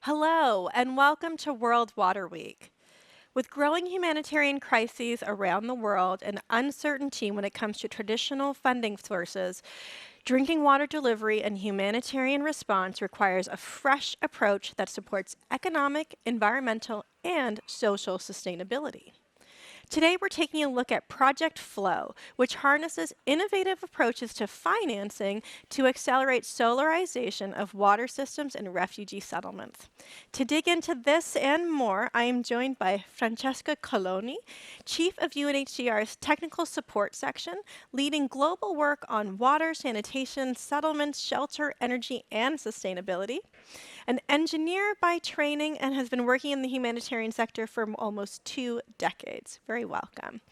Hello, and welcome to World Water Week. With growing humanitarian crises around the world and uncertainty when it comes to traditional funding sources, drinking water delivery and humanitarian response requires a fresh approach that supports economic, environmental, and social sustainability. Today, we're taking a look at Project Flow, which harnesses innovative approaches to financing to accelerate solarization of water systems in refugee settlements. To dig into this and more, I am joined by Francesca Coloni, Chief of UNHCR's Technical Support Section, leading global work on water, sanitation, settlements, shelter, energy, and sustainability. An engineer by training and has been working in the humanitarian sector for almost 2 decades. Very welcome.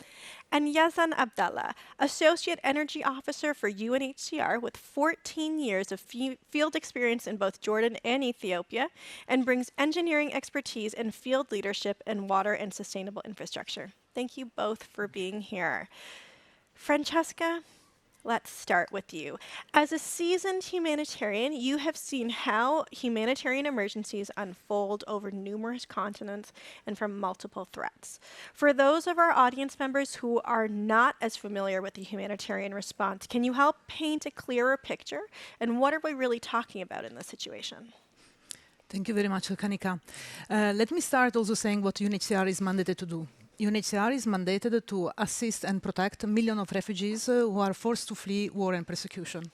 And Yazan Abdallah, Associate Energy Officer for UNHCR with 14 years of field experience in both Jordan and Ethiopia, and brings engineering expertise and field leadership in water and sustainable infrastructure. Thank you both for being here. Francesca, let's start with you. As a seasoned humanitarian, you have seen how humanitarian emergencies unfold over numerous continents and from multiple threats. For those of our audience members who are not as familiar with the humanitarian response, can you help paint a clearer picture? And what are we really talking about in this situation? Thank you very much, Kanika. Let me start also saying what UNHCR is mandated to do. UNHCR is mandated to assist and protect millions of refugees who are forced to flee war and persecution.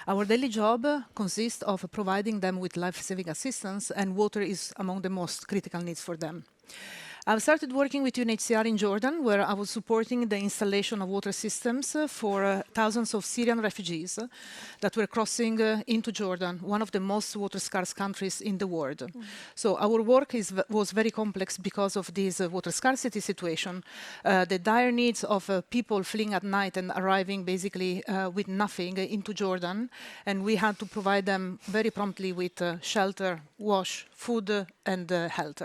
Our daily job consists of providing them with life-saving assistance, and water is among the most critical needs for them. I've started working with UNHCR in Jordan, where I was supporting the installation of water systems for thousands of Syrian refugees that were crossing into Jordan, one of the most water-scarce countries in the world. So our work was very complex because of this water scarcity situation, the dire needs of people fleeing at night and arriving basically with nothing into Jordan, and we had to provide them very promptly with shelter, wash, food, and health.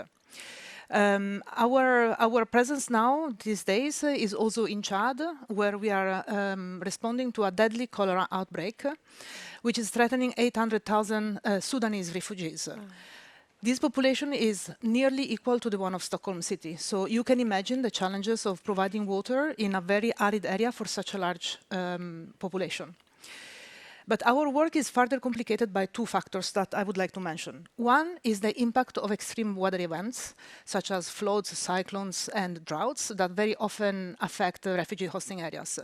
Our presence now, these days, is also in Chad, where we are responding to a deadly cholera outbreak, which is threatening 800,000 Sudanese refugees. This population is nearly equal to the one of Stockholm City. So you can imagine the challenges of providing water in a very arid area for such a large population. But our work is further complicated by 2 factors that I would like to mention. One is the impact of extreme weather events, such as floods, cyclones, and droughts that very often affect refugee hosting areas.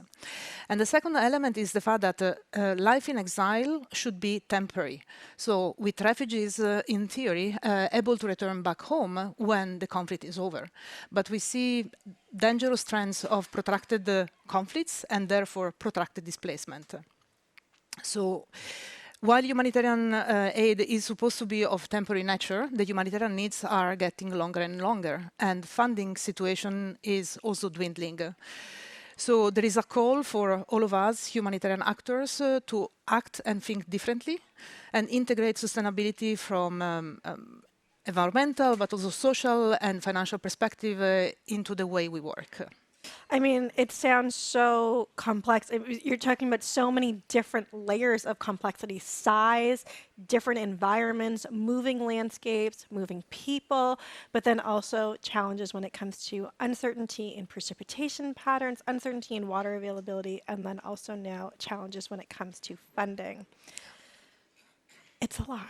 And the second element is the fact that life in exile should be temporary. So with refugees, in theory, able to return back home when the conflict is over. But we see dangerous trends of protracted conflicts and therefore protracted displacement. So while humanitarian aid is supposed to be of temporary nature, the humanitarian needs are getting longer and longer, and funding situation is also dwindling. So there is a call for all of us, humanitarian actors, to act and think differently and integrate sustainability from environmental, but also social and financial perspective into the way we work. I mean, it sounds so complex. You're talking about so many different layers of complexity, size, different environments, moving landscapes, moving people, but then also challenges when it comes to uncertainty in precipitation patterns, uncertainty in water availability, and then also now challenges when it comes to funding. It's a lot.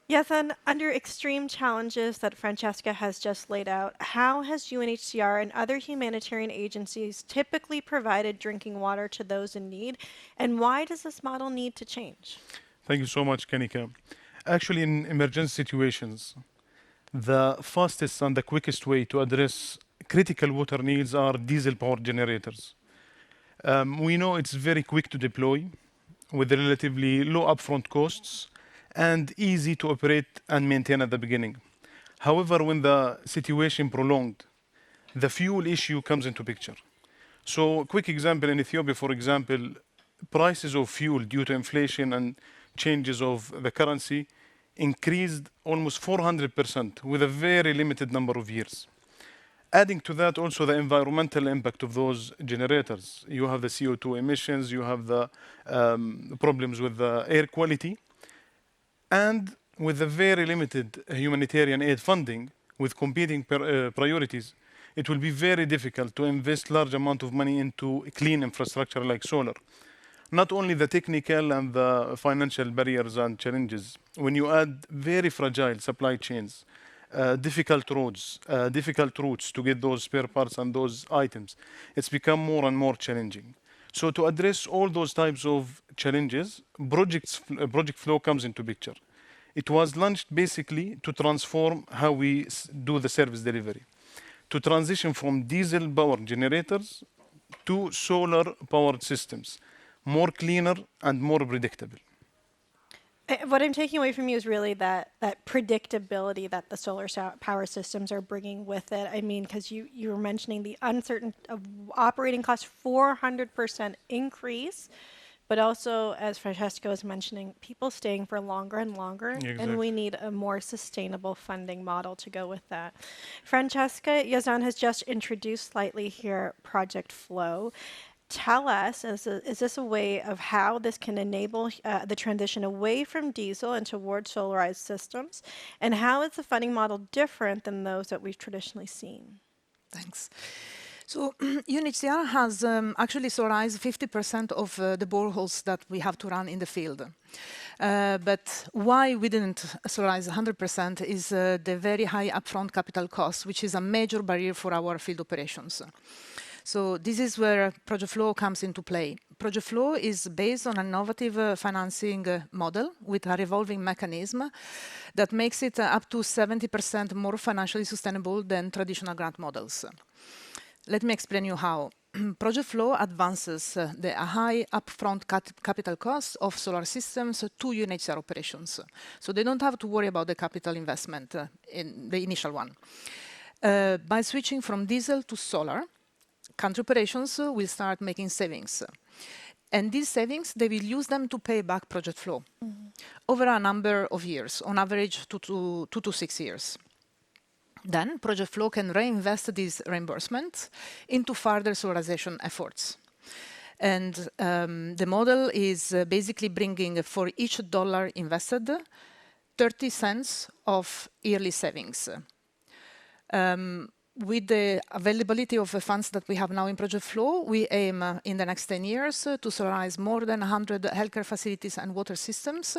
Yes, and under extreme challenges that Francesca has just laid out, how has UNHCR and other humanitarian agencies typically provided drinking water to those in need, and why does this model need to change? Thank you so much, Kanika. Actually, in emergency situations, the fastest and the quickest way to address critical water needs are diesel power generators. We know it's very quick to deploy with relatively low upfront costs and easy to operate and maintain at the beginning. However, when the situation prolonged, the fuel issue comes into picture. So, quick example in Ethiopia, for example, prices of fuel due to inflation and changes of the currency increased almost 400% with a very limited number of years. Adding to that also the environmental impact of those generators. You have the CO2 emissions, you have the problems with the air quality. And with a very limited humanitarian aid funding, with competing priorities, it will be very difficult to invest large amount of money into clean infrastructure like solar. Not only the technical and the financial barriers and challenges, when you add very fragile supply chains, difficult routes to get those spare parts and those items, it's become more and more challenging. So to address all those types of challenges, Project Flow comes into picture. It was launched basically to transform how we do the service delivery, to transition from diesel power generators to solar powered systems, more cleaner and more predictable. What I'm taking away from you is really that predictability that the solar power systems are bringing with it. I mean, because you were mentioning the uncertain of operating costs, 400% increase, but also, as Francesca was mentioning, people staying for longer and longer, and we need a more sustainable funding model to go with that. Francesca, Yazan has just introduced slightly here Project Flow. Tell us, is this a way of how this can enable the transition away from diesel and towards solarized systems? And how is the funding model different than those that we've traditionally seen? Thanks. So UNHCR has actually solarized 50% of the boreholes that we have to run in the field. But why we didn't solarize 100% is the very high upfront capital cost, which is a major barrier for our field operations. So this is where Project Flow comes into play. Project Flow is based on an innovative financing model with a revolving mechanism that makes it up to 70% more financially sustainable than traditional grant models. Let me explain you how. Project Flow advances the high upfront capital costs of solar systems to UNHCR operations. So they don't have to worry about the capital investment in the initial one. By switching from diesel to solar, country operations will start making savings. And these savings, they will use them to pay back Project Flow over a number of years, on average 2 to 6 years. Then Project Flow can reinvest these reimbursements into further solarization efforts. And the model is basically bringing, for each dollar invested, 30 cents of yearly savings. With the availability of the funds that we have now in Project Flow, we aim in the next 10 years to solarize more than 100 healthcare facilities and water systems,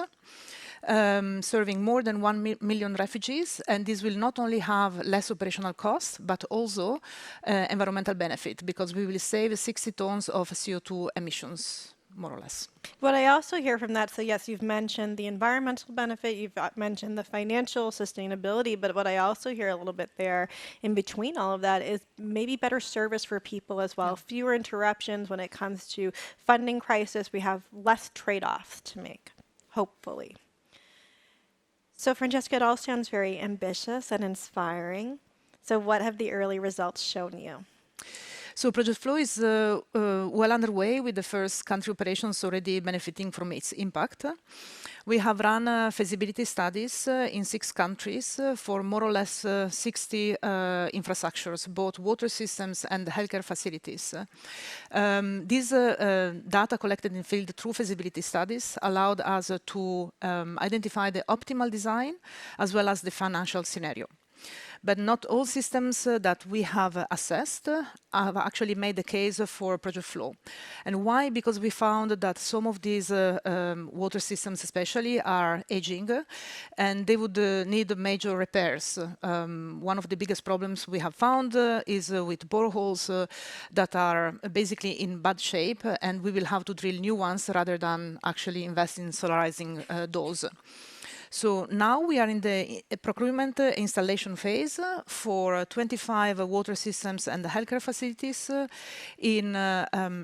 serving more than 1 million refugees. And this will not only have less operational costs, but also environmental benefit, because we will save 60 tons of CO2 emissions, more or less. What I also hear from that, so yes, you've mentioned the environmental benefit, you've mentioned the financial sustainability, but what I also hear a little bit there in between all of that is maybe better service for people as well, fewer interruptions when it comes to funding crisis. We have less trade-offs to make, hopefully. So Francesca, it all sounds very ambitious and inspiring. So what have the early results shown you? So Project Flow is well underway, with the first country operations already benefiting from its impact. We have run feasibility studies in 6 countries for more or less 60 infrastructures, both water systems and healthcare facilities. These data collected in field through feasibility studies allowed us to identify the optimal design as well as the financial scenario. But not all systems that we have assessed have actually made the case for Project Flow. And why? Because we found that some of these water systems especially are aging, and they would need major repairs. One of the biggest problems we have found is with boreholes that are basically in bad shape, and we will have to drill new ones rather than actually invest in solarizing those. So now we are in the procurement installation phase for 25 water systems and healthcare facilities in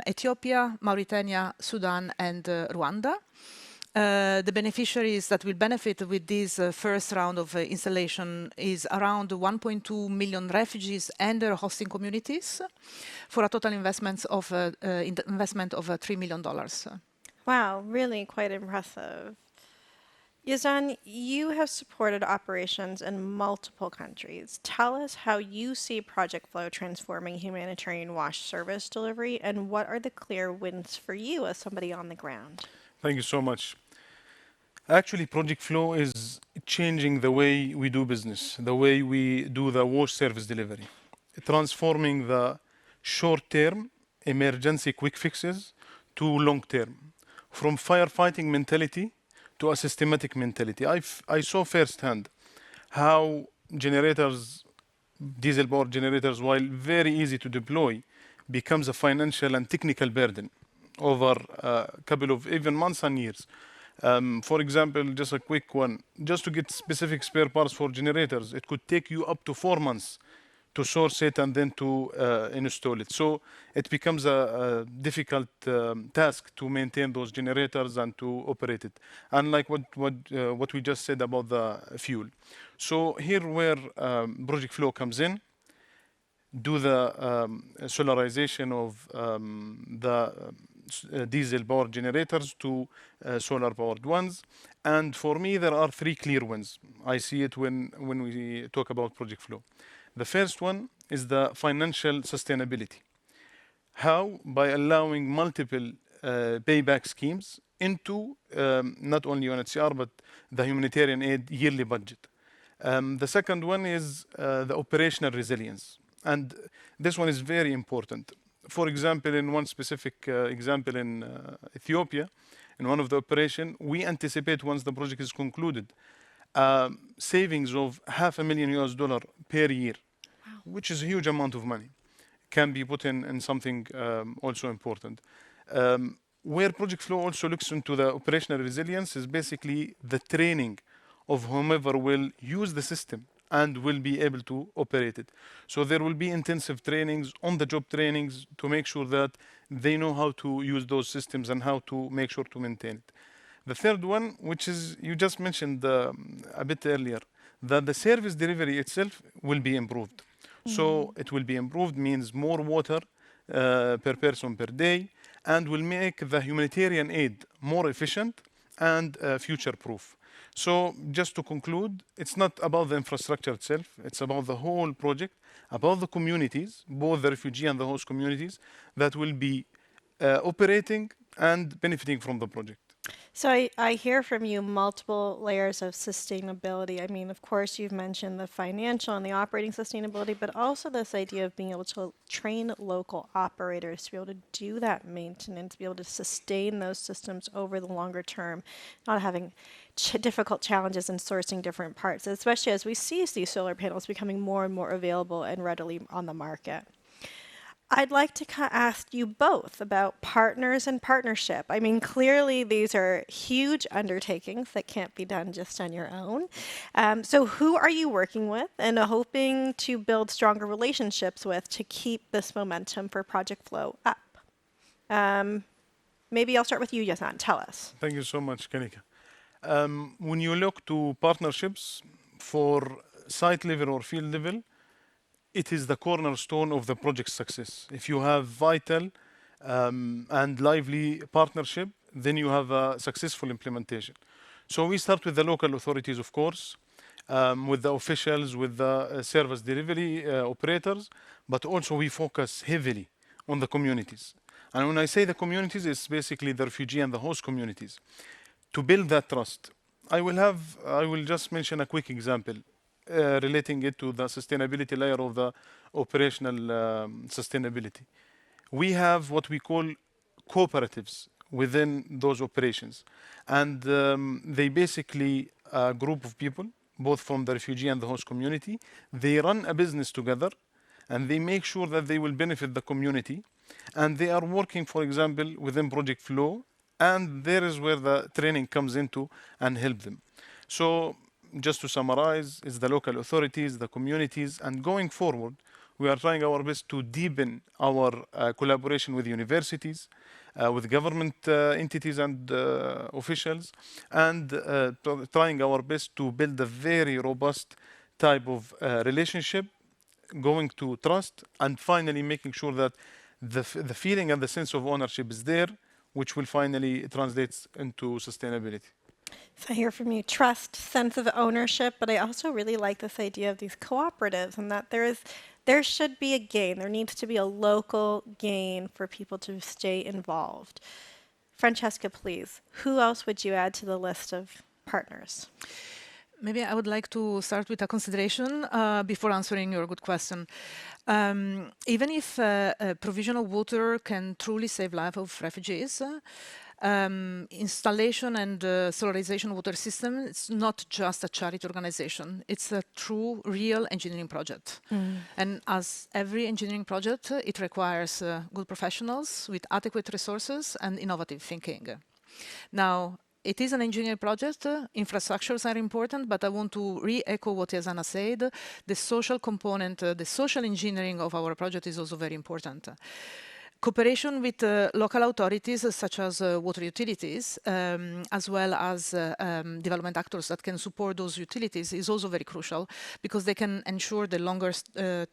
Ethiopia, Mauritania, Sudan, and Rwanda. The beneficiaries that will benefit with this first round of installation is around 1.2 million refugees and their hosting communities, for a total investment of $3 million. Wow, really quite impressive. Yazan, you have supported operations in multiple countries. Tell us how you see Project Flow transforming humanitarian wash service delivery, and what are the clear wins for you as somebody on the ground? Thank you so much. Actually, Project Flow is changing the way we do business, the way we do the wash service delivery, transforming the short-term emergency quick fixes to long-term, from firefighting mentality to a systematic mentality. I saw firsthand how generators, diesel power generators, while very easy to deploy, becomes a financial and technical burden over a couple of even months and years. For example, just a quick one, just to get specific spare parts for generators, it could take you up to 4 months to source it and then to install it. So it becomes a difficult task to maintain those generators and to operate it. Unlike what we just said about the fuel. So here where Project Flow comes in, do the solarization of the diesel powered generators to solar powered ones. And for me, there are three clear ones. I see it when we talk about Project Flow. The first one is the financial sustainability. How? By allowing multiple payback schemes into not only UNHCR but the humanitarian aid yearly budget. The second one is the operational resilience. And this one is very important. For example, in one specific example in Ethiopia, in one of the operation, we anticipate once the project is concluded, savings of $500,000 per year, which is a huge amount of money, can be put in something also important. Where Project Flow also looks into the operational resilience is basically the training of whomever will use the system and will be able to operate it. So there will be intensive trainings, on-the-job trainings to make sure that they know how to use those systems and how to make sure to maintain it. The third one, which is you just mentioned a bit earlier, that the service delivery itself will be improved. So it will be improved means more water per person per day and will make the humanitarian aid more efficient and future-proof. So just to conclude, it's not about the infrastructure itself, it's about the whole project, about the communities, both the refugee and the host communities, that will be operating and benefiting from the project. So I hear from you multiple layers of sustainability. I mean, of course, you've mentioned the financial and the operating sustainability, but also this idea of being able to train local operators to be able to do that maintenance, be able to sustain those systems over the longer term, not having difficult challenges in sourcing different parts, especially as we see these solar panels becoming more and more available and readily on the market. I'd like to ask you both about partners and partnership. I mean, clearly these are huge undertakings that can't be done just on your own. So who are you working with and hoping to build stronger relationships with to keep this momentum for Project Flow up? Maybe I'll start with you, Yazan. Tell us. Thank you so much, Kanika. When you look to partnerships for site level or field level, it is the cornerstone of the project's success. If you have vital and lively partnership, then you have a successful implementation. So we start with the local authorities, of course, with the officials, with the service delivery operators, but also we focus heavily on the communities. And when I say the communities, it's basically the refugee and the host communities. To build that trust, I will just mention a quick example. Relating it to the sustainability layer of the operational sustainability. We have what we call cooperatives within those operations. And they basically a group of people, both from the refugee and the host community. They run a business together and they make sure that they will benefit the community. And they are working, for example, within Project Flow. And there is where the training comes into and help them. So just to summarize, it's the local authorities, the communities, and going forward, we are trying our best to deepen our collaboration with universities, with government entities and officials, and trying our best to build a very robust type of relationship, going to trust, and finally making sure that the feeling and the sense of ownership is there, which will finally translate into sustainability. So I hear from you trust, sense of ownership, but I also really like this idea of these cooperatives and that there should be a gain. There needs to be a local gain for people to stay involved. Francesca, please, who else would you add to the list of partners? Maybe I would like to start with a consideration before answering your good question. Even if provision of water can truly save life of refugees, installation and solarization water system, it's not just a charity organization. It's a true, real engineering project. And as every engineering project, it requires good professionals with adequate resources and innovative thinking. Now, it is an engineering project. Infrastructures are important, but I want to re-echo what Yazan said. The social component, the social engineering of our project is also very important. Cooperation with local authorities, such as water utilities, as well as development actors that can support those utilities, is also very crucial because they can ensure the longer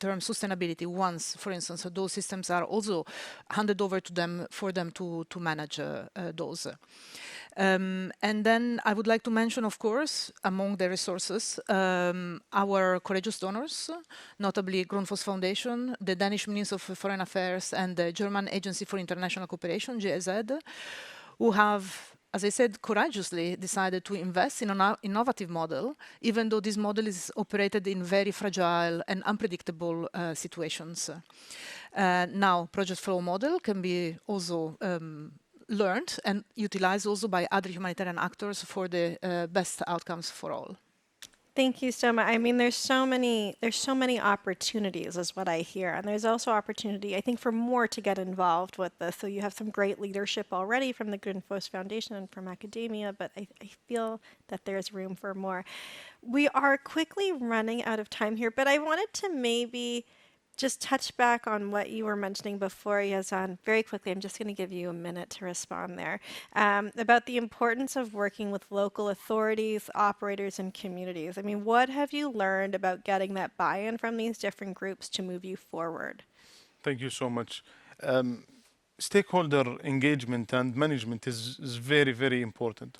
term sustainability once, for instance, those systems are also handed over to them for them to manage those. And then I would like to mention, of course, among the resources, our courageous donors, notably Grundfos Foundation, the Danish Ministry of Foreign Affairs, and the German Agency for International Cooperation, GIZ, who have, as I said, courageously decided to invest in an innovative model, even though this model is operated in very fragile and unpredictable situations. Now, project flow model can be also learned and utilized also by other humanitarian actors for the best outcomes for all. Thank you so much. I mean, there's so many opportunities is what I hear. And there's also opportunity, I think, for more to get involved with this. So you have some great leadership already from the Grundfos Foundation and from academia, but I feel that there's room for more. We are quickly running out of time here, but I wanted to maybe just touch back on what you were mentioning before, Yazan, very quickly. I'm just going to give you a minute to respond there, about the importance of working with local authorities, operators, and communities. I mean, what have you learned about getting that buy-in from these different groups to move you forward? Thank you so much. Stakeholder engagement and management is very, very important.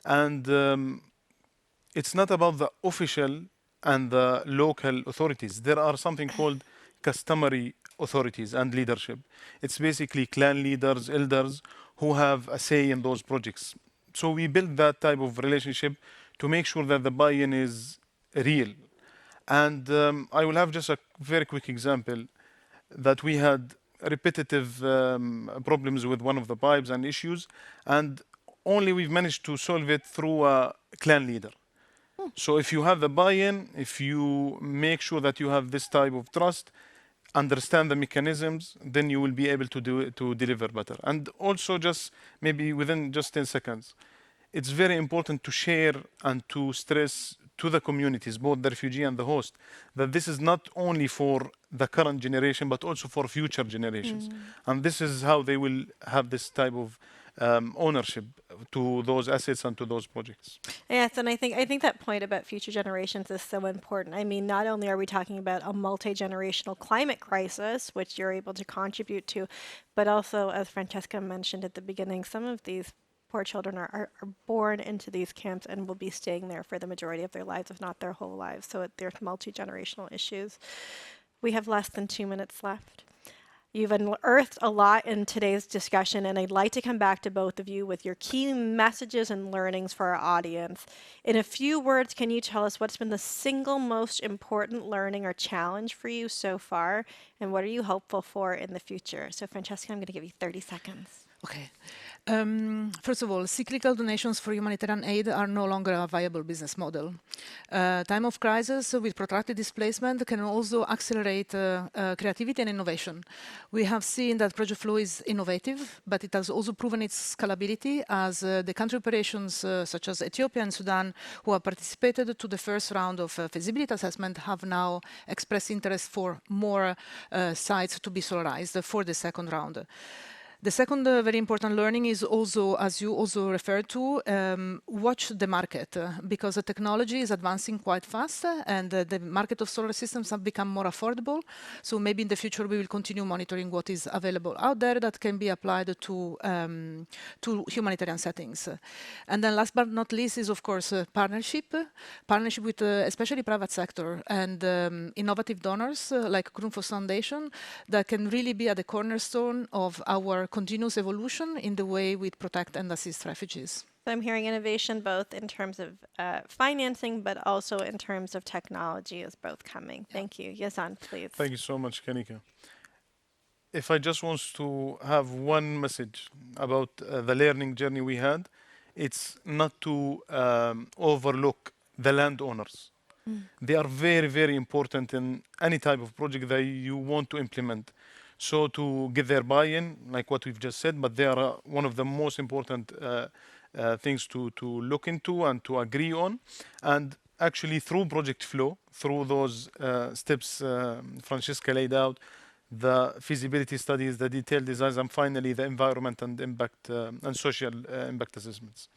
And it's not about the official and the local authorities. There are something called customary authorities and leadership. It's basically clan leaders, elders who have a say in those projects. So we build that type of relationship to make sure that the buy-in is real. And I will have just a very quick example that we had repetitive problems with one of the pipes and issues, and only we've managed to solve it through a clan leader. So if you have the buy-in, if you make sure that you have this type of trust, understand the mechanisms, then you will be able to deliver better. And also, just maybe within just 10 seconds, it's very important to share and to stress to the communities, both the refugee and the host, that this is not only for the current generation, but also for future generations. And this is how they will have this type of ownership to those assets and to those projects. Yes, and I think that point about future generations is so important. I mean, not only are we talking about a multi-generational climate crisis, which you're able to contribute to, but also, as Francesca mentioned at the beginning, some of these poor children are born into these camps and will be staying there for the majority of their lives, if not their whole lives. So there's multi-generational issues. We have less than 2 minutes left. You've unearthed a lot in today's discussion, and I'd like to come back to both of you with your key messages and learnings for our audience. In a few words, can you tell us what's been the single most important learning or challenge for you so far, and what are you hopeful for in the future? So, Francesca, I'm going to give you 30 seconds. Okay. First of all, cyclical donations for humanitarian aid are no longer a viable business model. Time of crisis with protracted displacement can also accelerate creativity and innovation. We have seen that Project Flow is innovative, but it has also proven its scalability as the country operations such as Ethiopia and Sudan, who have participated to the first round of feasibility assessment, have now expressed interest for more sites to be solarized for the second round. The second very important learning is also, as you also referred to, watch the market because the technology is advancing quite fast and the market of solar systems have become more affordable. So maybe in the future we will continue monitoring what is available out there that can be applied to humanitarian settings. And then last but not least is of course partnership with especially private sector and innovative donors like Grundfos Foundation that can really be at the cornerstone of our continuous evolution in the way we protect and assist refugees. So I'm hearing innovation both in terms of financing, but also in terms of technology is both coming. Thank you. Yazan, please. Thank you so much, Kanika. If I just want to have one message about the learning journey we had, it's not to overlook the landowners. They are very, very important in any type of project that you want to implement. So to get their buy-in, like what we've just said, but they are one of the most important things to look into and to agree on. And actually through project flow, through those steps Francesca laid out, the feasibility studies, the detailed designs, and finally the environment and impact and social impact assessments.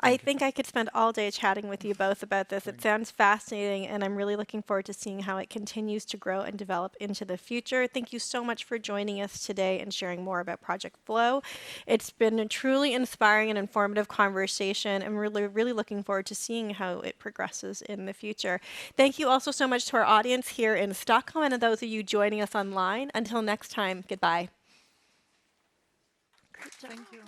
I think I could spend all day chatting with you both about this. It sounds fascinating, and I'm really looking forward to seeing how it continues to grow and develop into the future. Thank you so much for joining us today and sharing more about Project Flow. It's been a truly inspiring and informative conversation, and we're really looking forward to seeing how it progresses in the future. Thank you also so much to our audience here in Stockholm and those of you joining us online. Until next time, goodbye. Thank you.